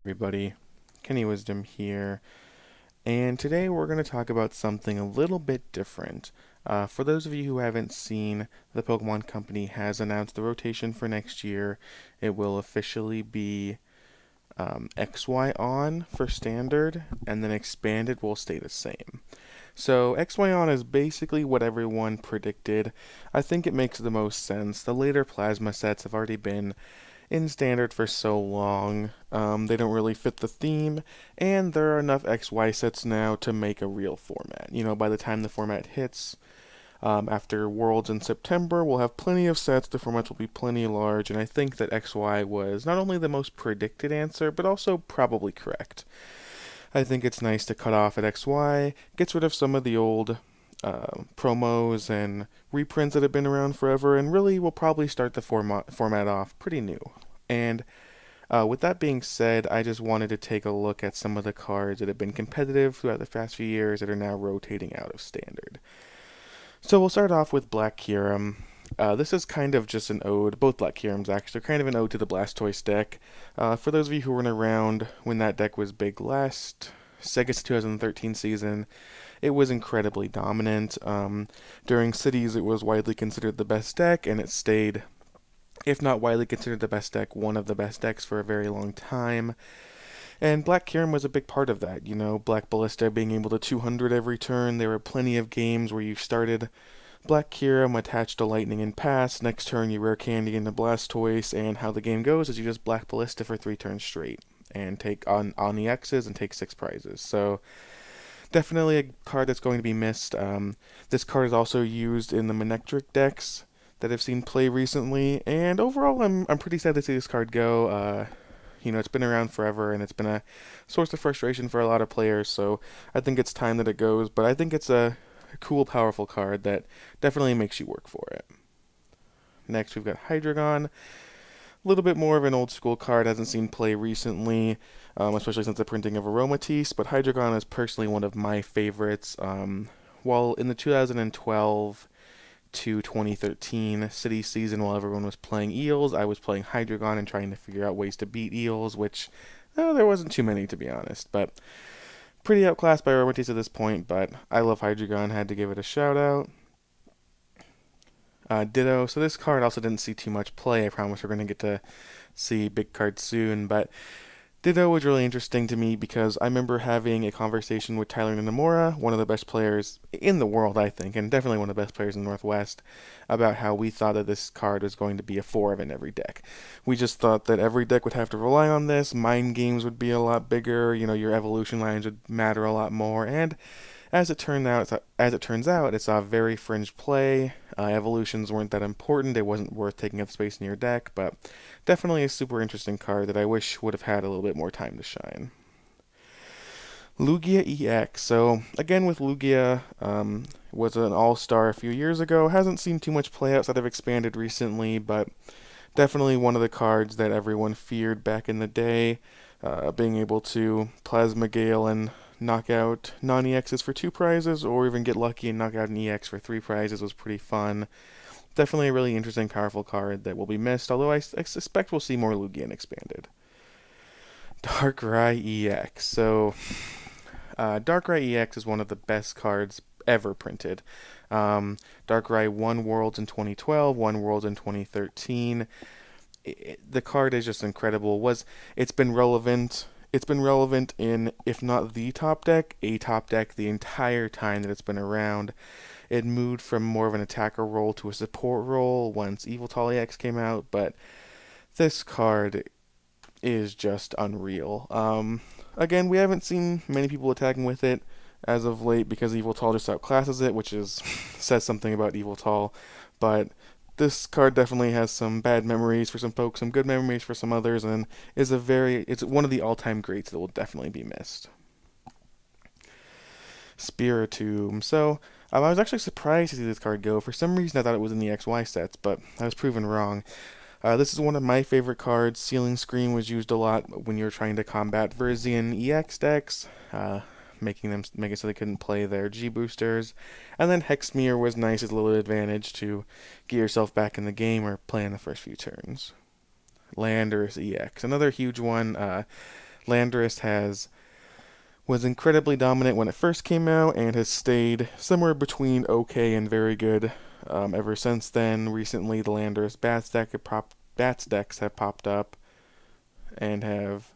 Everybody, Kenny Wisdom here, and today we're going to talk about something a little bit different. For those of you who haven't seen, the Pokemon Company has announced the rotation for next year. It will officially be XY on for standard, and then expanded will stay the same. So XY on is basically what everyone predicted. I think it makes the most sense. The later plasma sets have already been in standard for so long. They don't really fit the theme, and there are enough XY sets now to make a real format. By the time the format hits, after Worlds in September, we'll have plenty of sets, the formats will be plenty large, and I think that XY was not only the most predicted answer, but also probably correct. I think it's nice to cut off at XY, gets rid of some of the old promos and reprints that have been around forever, and really will probably start the format off pretty new. And with that being said, I just wanted to take a look at some of the cards that have been competitive throughout the past few years that are now rotating out of standard. So we'll start off with Black Kyurem. This is kind of just an ode, both Black Kyurems actually, are kind of an ode to the Blastoise deck. For those of you who weren't around when that deck was big last Sega's 2013 season, it was incredibly dominant. During Cities, it was widely considered the best deck, and it stayed, if not widely considered the best deck, one of the best decks for a very long time. And Black Kyurem was a big part of that. Black Ballista being able to 200 every turn. There were plenty of games where you started Black Kyurem attached to Lightning and Pass. Next turn, you rare candy into Blastoise, and how the game goes is you just Black Ballista for 3 turns straight and take on the X's and take 6 prizes. So definitely a card that's going to be missed. This card is also used in the Manectric decks that I've seen play recently, and overall, I'm pretty sad to see this card go. It's been around forever, and it's been a source of frustration for a lot of players. So I think it's time that it goes. But I think it's a cool, powerful card that definitely makes you work for it. Next, we've got Hydreigon. A little bit more of an old school card, hasn't seen play recently, especially since the printing of Aromatisse, but Hydreigon is personally one of my favorites. While in the 2012 to 2013 City season, while everyone was playing Eels, I was playing Hydreigon and trying to figure out ways to beat Eels, which there wasn't too many, to be honest, but pretty outclassed by Aromatisse at this point, but I love Hydreigon, had to give it a shout out. Ditto. So this card also didn't see too much play. I promise we're going to get to see big cards soon, but Ditto was really interesting to me because I remember having a conversation with Tyler Nomura, one of the best players in the world, I think, and definitely one of the best players in the Northwest, about how we thought that this card was going to be a 4 of in every deck. We just thought that every deck would have to rely on this, mind games would be a lot bigger, your evolution lines would matter a lot more, and as it turns out, it's a very fringe play. Evolutions weren't that important. It wasn't worth taking up space in your deck, but definitely a super interesting card that I wish would have had a little bit more time to shine. Lugia EX. So again with Lugia, was an all-star a few years ago. Hasn't seen too much play outside of Expanded recently, but definitely one of the cards that everyone feared back in the day. Being able to Plasma Gale and knock out non-EXs for 2 prizes, or even get lucky and knock out an EX for 3 prizes was pretty fun. Definitely a really interesting, powerful card that will be missed, although I suspect we'll see more Lugia Expanded. Darkrai EX. So, Darkrai EX is one of the best cards ever printed. Darkrai won Worlds in 2012, won Worlds in 2013. The card is just incredible. It's been relevant. It's been relevant in, if not the top deck, a top deck the entire time that it's been around. It moved from more of an attacker role to a support role once Yveltal EX came out, but this card is just unreal. Again, we haven't seen many people attacking with it as of late because Yveltal just outclasses it, which is says something about Yveltal, but this card definitely has some bad memories for some folks, some good memories for some others, and it's one of the all-time greats that will definitely be missed. Spiritomb. So, I was actually surprised to see this card go. For some reason, I thought it was in the XY sets, but I was proven wrong. This is one of my favorite cards. Ceiling Screen was used a lot when you're trying to combat Verzian EX decks, making it so they couldn't play their G boosters. And then Hexmere was nice as a little advantage to get yourself back in the game or play in the first few turns. Landorus EX, another huge one. Landorus was incredibly dominant when it first came out and has stayed somewhere between okay and very good ever since then. Recently, the Landorus Bats decks have popped up and have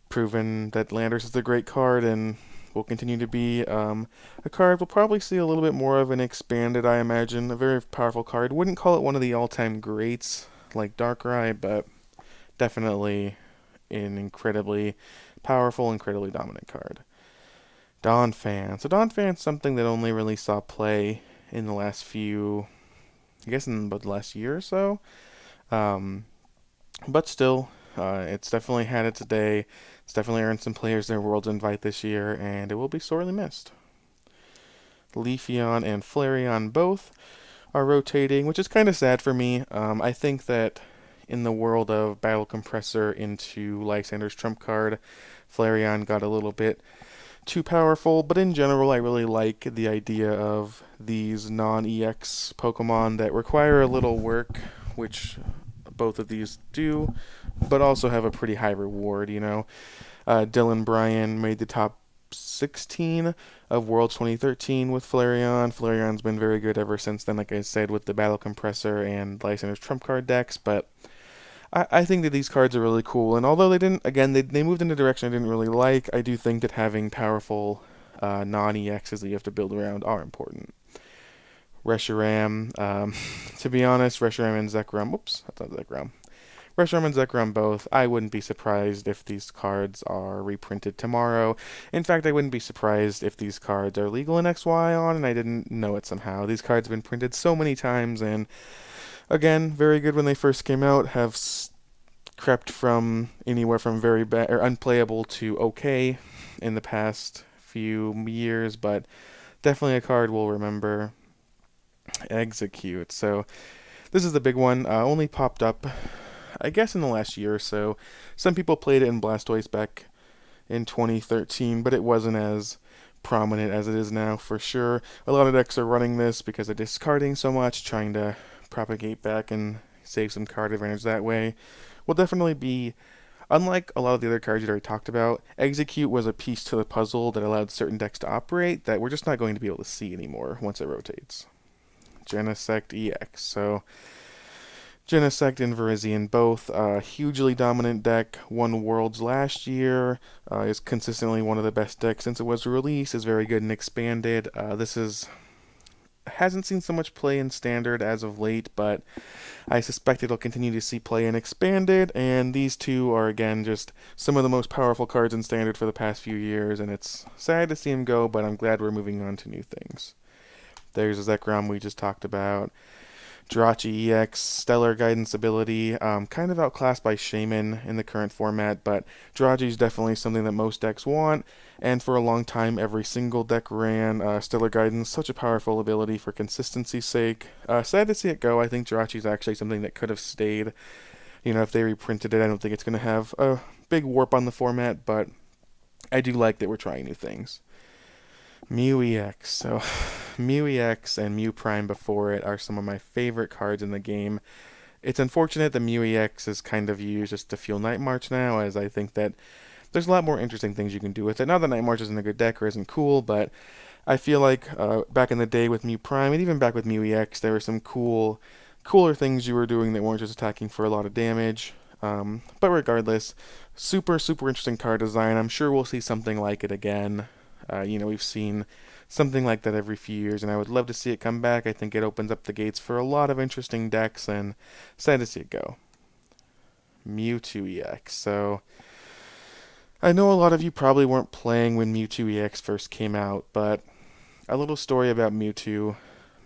proven that Landorus is a great card and will continue to be a card we'll probably see a little bit more of an expanded, I imagine. A very powerful card. Wouldn't call it one of the all-time greats like Darkrai, but definitely an incredibly powerful, incredibly dominant card. Donphan. So Donphan's something that only really saw play in the last few, I guess in about the last year or so. Um, but still, it's definitely had its day. It's definitely earned some players their Worlds Invite this year, and it will be sorely missed. Leafeon and Flareon both are rotating, which is kind of sad for me. I think that in the world of Battle Compressor into Lysander's trump card, Flareon got a little bit too powerful, but in general, I really like the idea of these non-EX Pokemon that require a little work, which both of these do, but also have a pretty high reward, you know. Dylan Bryan made the top 16 of Worlds 2013 with Flareon. Flareon's been very good ever since then, like I said, with the Battle Compressor and Lysander's trump card decks, but I think that these cards are really cool, and although they didn't, again, they moved in a direction I didn't really like, I do think that having powerful non-EXs that you have to build around are important. Reshiram, to be honest, Reshiram and Zekrom, that's not Zekrom. Reshiram and Zekrom both, I wouldn't be surprised if these cards are reprinted tomorrow. In fact, I wouldn't be surprised if these cards are legal in XY on and I didn't know it somehow. These cards have been printed so many times, and again, very good when they first came out, have crept from anywhere from very bad or unplayable to okay in the past few years, but definitely a card we'll remember. Execute. So this is the big one. Only popped up, I guess, in the last year or so. Some people played it in Blastoise back in 2013, but it wasn't as prominent as it is now for sure. A lot of decks are running this because they're discarding so much, trying to propagate back and save some card advantage that way. Will definitely be, unlike a lot of the other cards you already talked about, Execute was a piece to the puzzle that allowed certain decks to operate that we're just not going to be able to see anymore once it rotates. Genesect EX. So Genesect and Virizion both hugely dominant deck, won Worlds last year, is consistently one of the best decks since it was released, is very good and expanded. This hasn't seen so much play in Standard as of late, but I suspect it'll continue to see play in Expanded, and these two are again just some of the most powerful cards in Standard for the past few years, and it's sad to see them go, but I'm glad we're moving on to new things. There's a Zekrom we just talked about. Jirachi EX, stellar guidance ability, kind of outclassed by Shaman in the current format, but Jirachi is definitely something that most decks want, and for a long time every single deck ran stellar guidance, such a powerful ability for consistency's sake. Sad to see it go. I think Jirachi is actually something that could have stayed. You know, if they reprinted it, I don't think it's going to have a big warp on the format, but I do like that we're trying new things. Mew EX. So, Mew EX and Mew Prime before it are some of my favorite cards in the game. It's unfortunate that Mew EX is kind of used just to fuel Night March now, as I think that there's a lot more interesting things you can do with it. Not that Night March isn't a good deck or isn't cool, but I feel like back in the day with Mew Prime, and even back with Mew EX, there were some cooler things you were doing that weren't just attacking for a lot of damage. But regardless, super interesting card design. I'm sure we'll see something like it again. We've seen something like that every few years, and I would love to see it come back. I think it opens up the gates for a lot of interesting decks, and sad to see it go. Mewtwo EX. So, I know a lot of you probably weren't playing when Mewtwo EX first came out, but a little story about Mewtwo.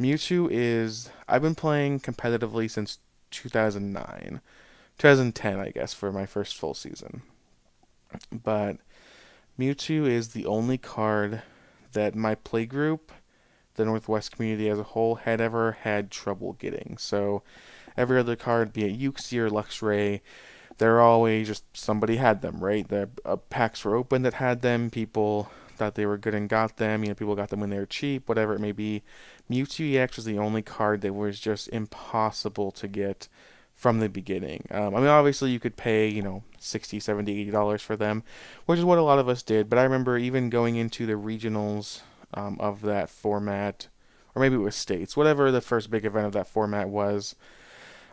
Mewtwo is, I've been playing competitively since 2009. 2010, I guess, for my first full season. But Mewtwo is the only card that my playgroup, the Northwest community as a whole, had ever had trouble getting. So every other card, be it Uxie or Luxray, they're always just somebody had them, right? The packs were open that had them. People thought they were good and got them. People got them when they were cheap, whatever it may be. Mewtwo EX was the only card that was just impossible to get from the beginning. I mean, obviously you could pay, 60, 70, $80 for them, which is what a lot of us did. But I remember even going into the regionals of that format, or maybe it was states, whatever the first big event of that format was.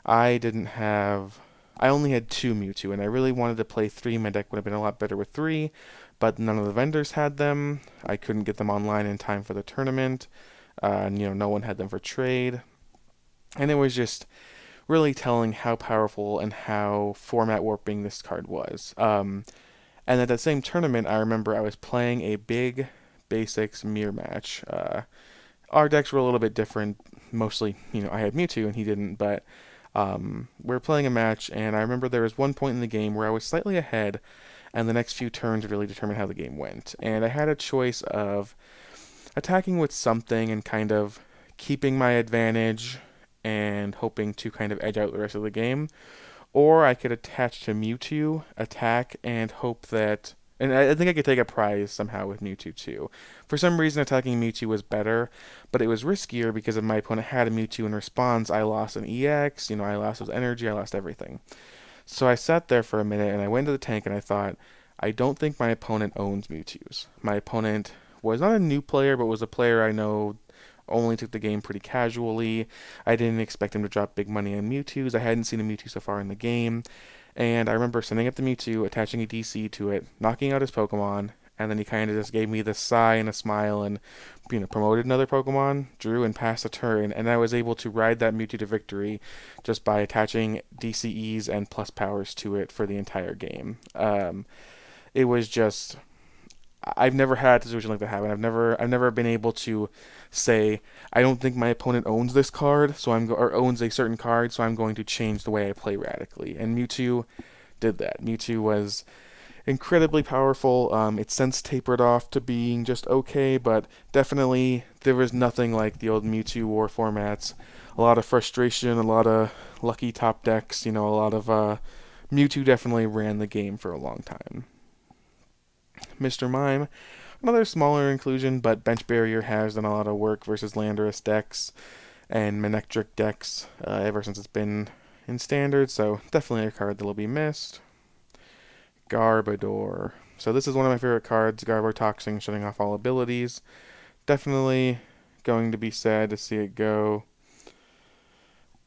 I didn't have. I only had two Mewtwo, and I really wanted to play three. My deck would have been a lot better with three, but none of the vendors had them. I couldn't get them online in time for the tournament. And, no one had them for trade. And it was just really telling how powerful and how format warping this card was. And at that same tournament, I remember I was playing a big basics mirror match. Our decks were a little bit different. Mostly, I had Mewtwo and he didn't, but we were playing a match, and I remember there was one point in the game where I was slightly ahead, and the next few turns really determined how the game went. And I had a choice of attacking with something and kind of keeping my advantage and hoping to kind of edge out the rest of the game, or I could attach to Mewtwo, attack, and hope that. And I think I could take a prize somehow with Mewtwo too. For some reason, attacking Mewtwo was better, but it was riskier because if my opponent had a Mewtwo in response, I lost an EX, I lost his energy, I lost everything. So I sat there for a minute and I went to the tank and I thought, I don't think my opponent owns Mewtwo's. My opponent was not a new player, but was a player I know only took the game pretty casually. I didn't expect him to drop big money on Mewtwo's. I hadn't seen a Mewtwo so far in the game. And I remember sending up the Mewtwo, attaching a DC to it, knocking out his Pokemon, and then he kind of just gave me this sigh and a smile and, promoted another Pokemon, drew, and passed a turn. And I was able to ride that Mewtwo to victory just by attaching DCEs and plus powers to it for the entire game. It was just. I've never had a situation like that happen. I've never been able to say I don't think my opponent owns this card, or owns a certain card, so I'm going to change the way I play radically. And Mewtwo did that. Mewtwo was incredibly powerful. Its sense tapered off to being just okay, but definitely there was nothing like the old Mewtwo War formats. A lot of frustration, a lot of lucky top decks. A lot of Mewtwo definitely ran the game for a long time. Mr. Mime, another smaller inclusion, but Bench Barrier has done a lot of work versus Landorus decks and Manectric decks ever since it's been in Standard, so definitely a card that will be missed. Garbodor. So this is one of my favorite cards, Garbotoxin, shutting off all abilities. Definitely going to be sad to see it go.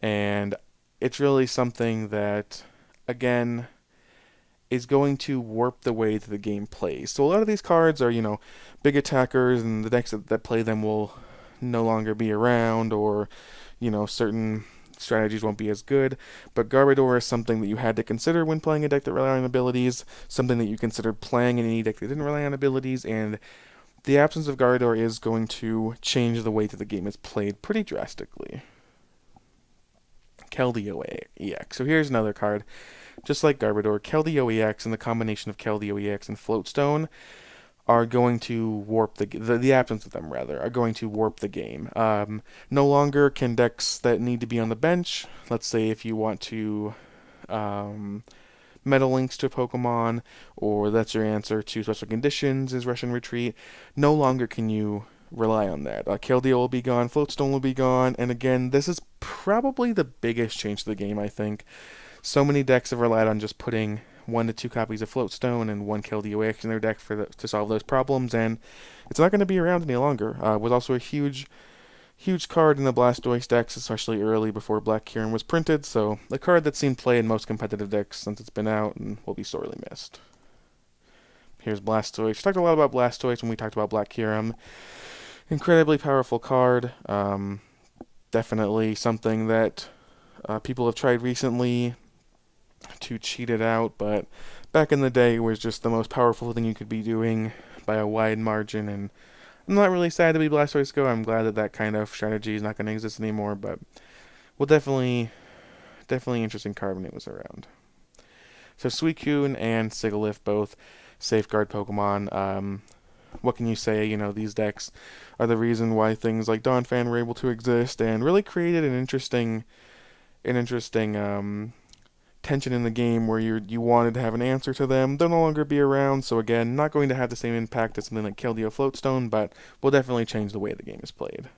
And it's really something that, again, is going to warp the way that the game plays. So a lot of these cards are, big attackers, and the decks that play them will no longer be around, or, certain strategies won't be as good. But Garbodor is something that you had to consider when playing a deck that relied on abilities, something that you considered playing in any deck that didn't rely on abilities, and the absence of Garbodor is going to change the way that the game is played pretty drastically. Keldeo EX. So here's another card. Just like Garbodor, Keldeo EX and the combination of Keldeo EX and Floatstone are going to warp the absence of them rather are going to warp the game. No longer can decks that need to be on the bench. Let's say if you want to Metal Links to a Pokemon, or that's your answer to special conditions is Russian Retreat. No longer can you rely on that. Keldeo will be gone, Floatstone will be gone, and again, this is probably the biggest change to the game, I think. So many decks have relied on just putting 1 to 2 copies of Floatstone and 1 Keldeo EX in their deck to solve those problems, and it's not going to be around any longer. It was also a huge card in the Blastoise decks, especially early before Black Kieran was printed, so a card that's seen play in most competitive decks since it's been out and will be sorely missed. Here's Blastoise. We talked a lot about Blastoise when we talked about Black Kieran. Incredibly powerful card. Definitely something that people have tried recently to cheat it out, but back in the day it was just the most powerful thing you could be doing by a wide margin, and I'm not really sad to be Blastoise go. I'm glad that kind of strategy is not going to exist anymore, but definitely interesting card when it was around. So Suicune and Sigilyph, both safeguard Pokemon. What can you say? These decks are the reason why things like Donphan were able to exist, and really created an interesting tension in the game where you wanted to have an answer to them. They'll no longer be around, so again, not going to have the same impact as something like Keldeo Floatstone, but will definitely change the way the game is played.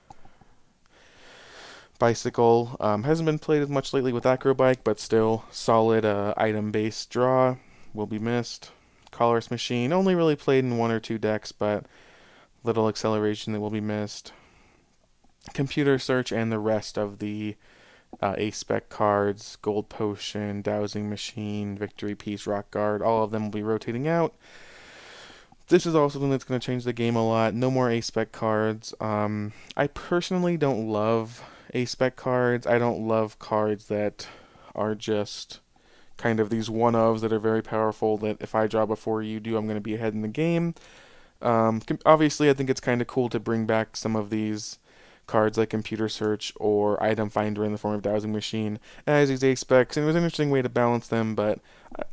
Bicycle hasn't been played as much lately with Acrobike, but still solid item-based draw. Will be missed. Colorless Machine only really played in one or two decks, but little acceleration that will be missed. Computer Search and the rest of the A-Spec cards, Gold Potion, Dowsing Machine, Victory Piece, Rock Guard, all of them will be rotating out. This is also something that's going to change the game a lot. No more A-Spec cards. I personally don't love A-Spec cards. I don't love cards that are just kind of these one-ofs that are very powerful, that if I draw before you do, I'm going to be ahead in the game. Obviously, I think it's kind of cool to bring back some of these cards like Computer Search or Item Finder in the form of Dowsing Machine as these A-Specs, and it was an interesting way to balance them, but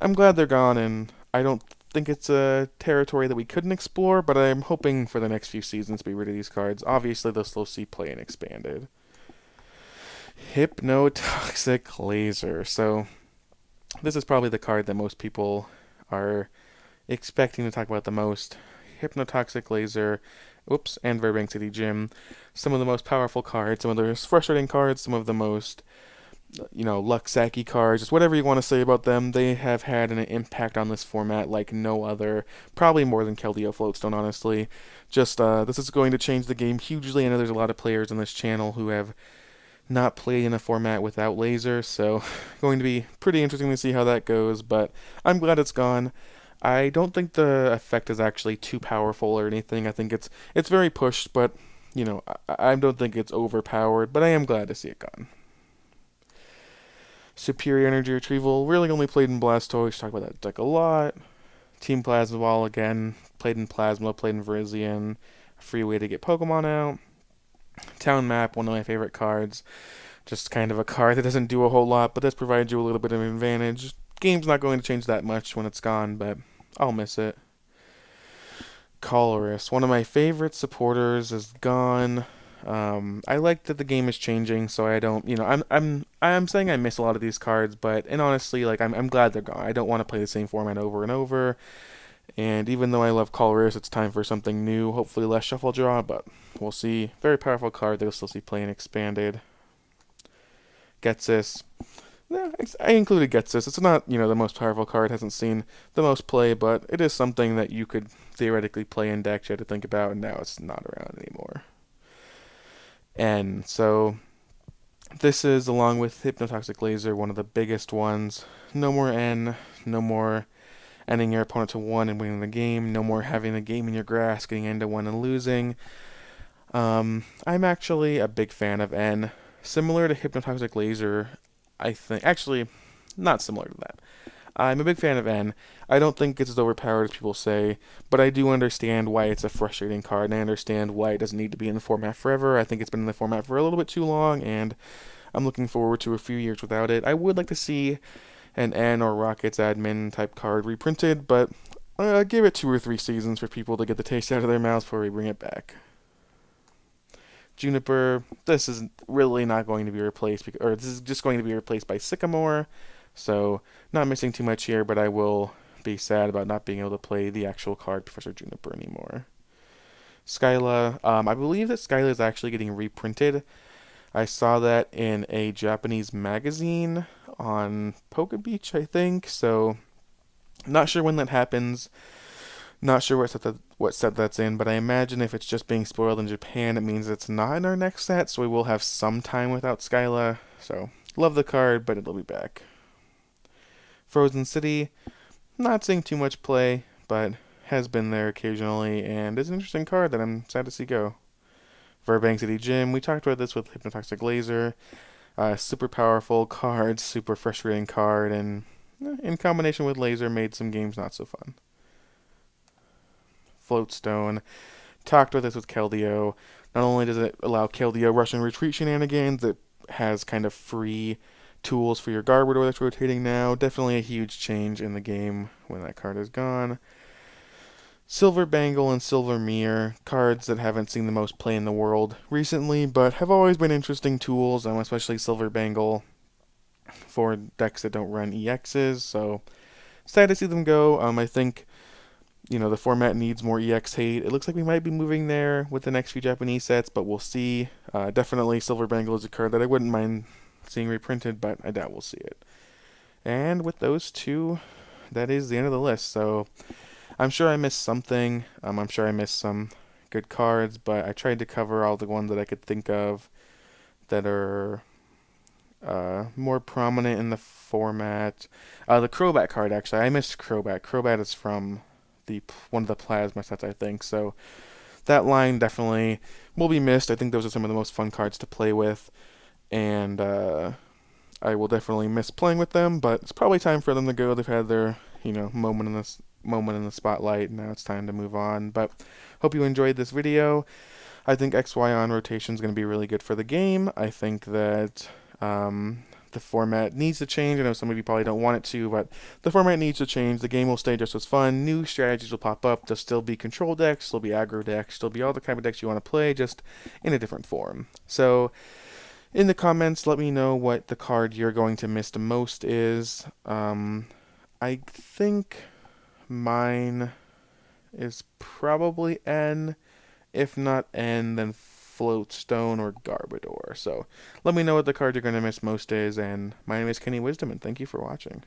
I'm glad they're gone, and I don't think it's a territory that we couldn't explore, but I'm hoping for the next few seasons to be rid of these cards. Obviously, they'll still see play and expanded. Hypnotoxic Laser. So, this is probably the card that most people are expecting to talk about the most. Hypnotoxic Laser, and Burbank City Gym. Some of the most powerful cards, some of the most frustrating cards, some of the most, Luxaki cards, just whatever you want to say about them. They have had an impact on this format like no other, probably more than Keldeo Floatstone, honestly. Just, this is going to change the game hugely. I know there's a lot of players on this channel who have not played in a format without laser, so going to be pretty interesting to see how that goes, but I'm glad it's gone. I don't think the effect is actually too powerful or anything. I think it's very pushed, but I don't think it's overpowered, but I am glad to see it gone. Superior Energy Retrieval, really only played in Blastoise, talk about that deck a lot. Team Plasma Ball, again, played in Plasma, played in Virizion, a free way to get Pokemon out. Town Map, one of my favorite cards. Just kind of a card that doesn't do a whole lot, but does provide you a little bit of an advantage. Game's not going to change that much when it's gone, but I'll miss it. Colorist, one of my favorite supporters, is gone. I like that the game is changing, so I don't, I'm saying I miss a lot of these cards, and honestly, like I'm glad they're gone. I don't want to play the same format over and over. And even though I love Colorist, it's time for something new. Hopefully less shuffle draw, but we'll see. Very powerful card that you'll still see playing expanded. Getsis. Yeah, I included Getsis. It's not, the most powerful card. It hasn't seen the most play, but it is something that you could theoretically play in decks you had to think about, and now it's not around anymore. And so this is, along with Hypnotoxic Laser, one of the biggest ones. No more N, no more ending your opponent to 1 and winning the game, no more having the game in your grasp, getting into 1 and losing. I'm actually a big fan of N. Similar to Hypnotoxic Laser, I think. Actually, not similar to that. I'm a big fan of N. I don't think it's as overpowered as people say, but I do understand why it's a frustrating card, and I understand why it doesn't need to be in the format forever. I think it's been in the format for a little bit too long, and I'm looking forward to a few years without it. I would like to see an N or Rockets admin type card reprinted, but give it 2 or 3 seasons for people to get the taste out of their mouths before we bring it back. Juniper, this is really not going to be replaced, or this is just going to be replaced by Sycamore, so not missing too much here, but I will be sad about not being able to play the actual card Professor Juniper anymore. Skyla, I believe that Skyla is actually getting reprinted. I saw that in a Japanese magazine on Poke Beach, I think, so not sure when that happens. Not sure what set that's in, but I imagine if it's just being spoiled in Japan, it means it's not in our next set, so we will have some time without Skyla. So, love the card, but it'll be back. Frozen City, not seeing too much play, but has been there occasionally, and is an interesting card that I'm sad to see go. Burbank City Gym, we talked about this with Hypnotoxic Laser. Super powerful card, super frustrating card, and in combination with Laser made some games not so fun. Floatstone, talked about this with Keldeo. Not only does it allow Keldeo rush and retreat shenanigans, it has kind of free tools for your Garbodor that's rotating now. Definitely a huge change in the game when that card is gone. Silver Bangle and Silver Mirror, cards that haven't seen the most play in the world recently, but have always been interesting tools, especially Silver Bangle for decks that don't run EXs, so sad to see them go. I think the format needs more EX hate. It looks like we might be moving there with the next few Japanese sets, but we'll see. Definitely Silver Bangle is a card that I wouldn't mind seeing reprinted, but I doubt we'll see it. And with those two, that is the end of the list. So I'm sure I missed something. I'm sure I missed some good cards, but I tried to cover all the ones that I could think of that are more prominent in the format. The Crobat card, actually, I missed Crobat. Crobat is from the one of the plasma sets, I think. So that line definitely will be missed. I think those are some of the most fun cards to play with, and I will definitely miss playing with them. But it's probably time for them to go. They've had their moment in the spotlight. Now it's time to move on. But hope you enjoyed this video. I think XY on rotation is going to be really good for the game. I think that the format needs to change. I know some of you probably don't want it to, but the format needs to change. The game will stay just as fun. New strategies will pop up. There'll still be control decks, there'll be aggro decks, there'll be all the kind of decks you want to play, just in a different form. So in the comments, let me know what the card you're going to miss the most is. I think mine is probably N. If not N, then Floatstone or Garbodor. So let me know what the card you're going to miss most is. And my name is Kenny Wisdom, and thank you for watching.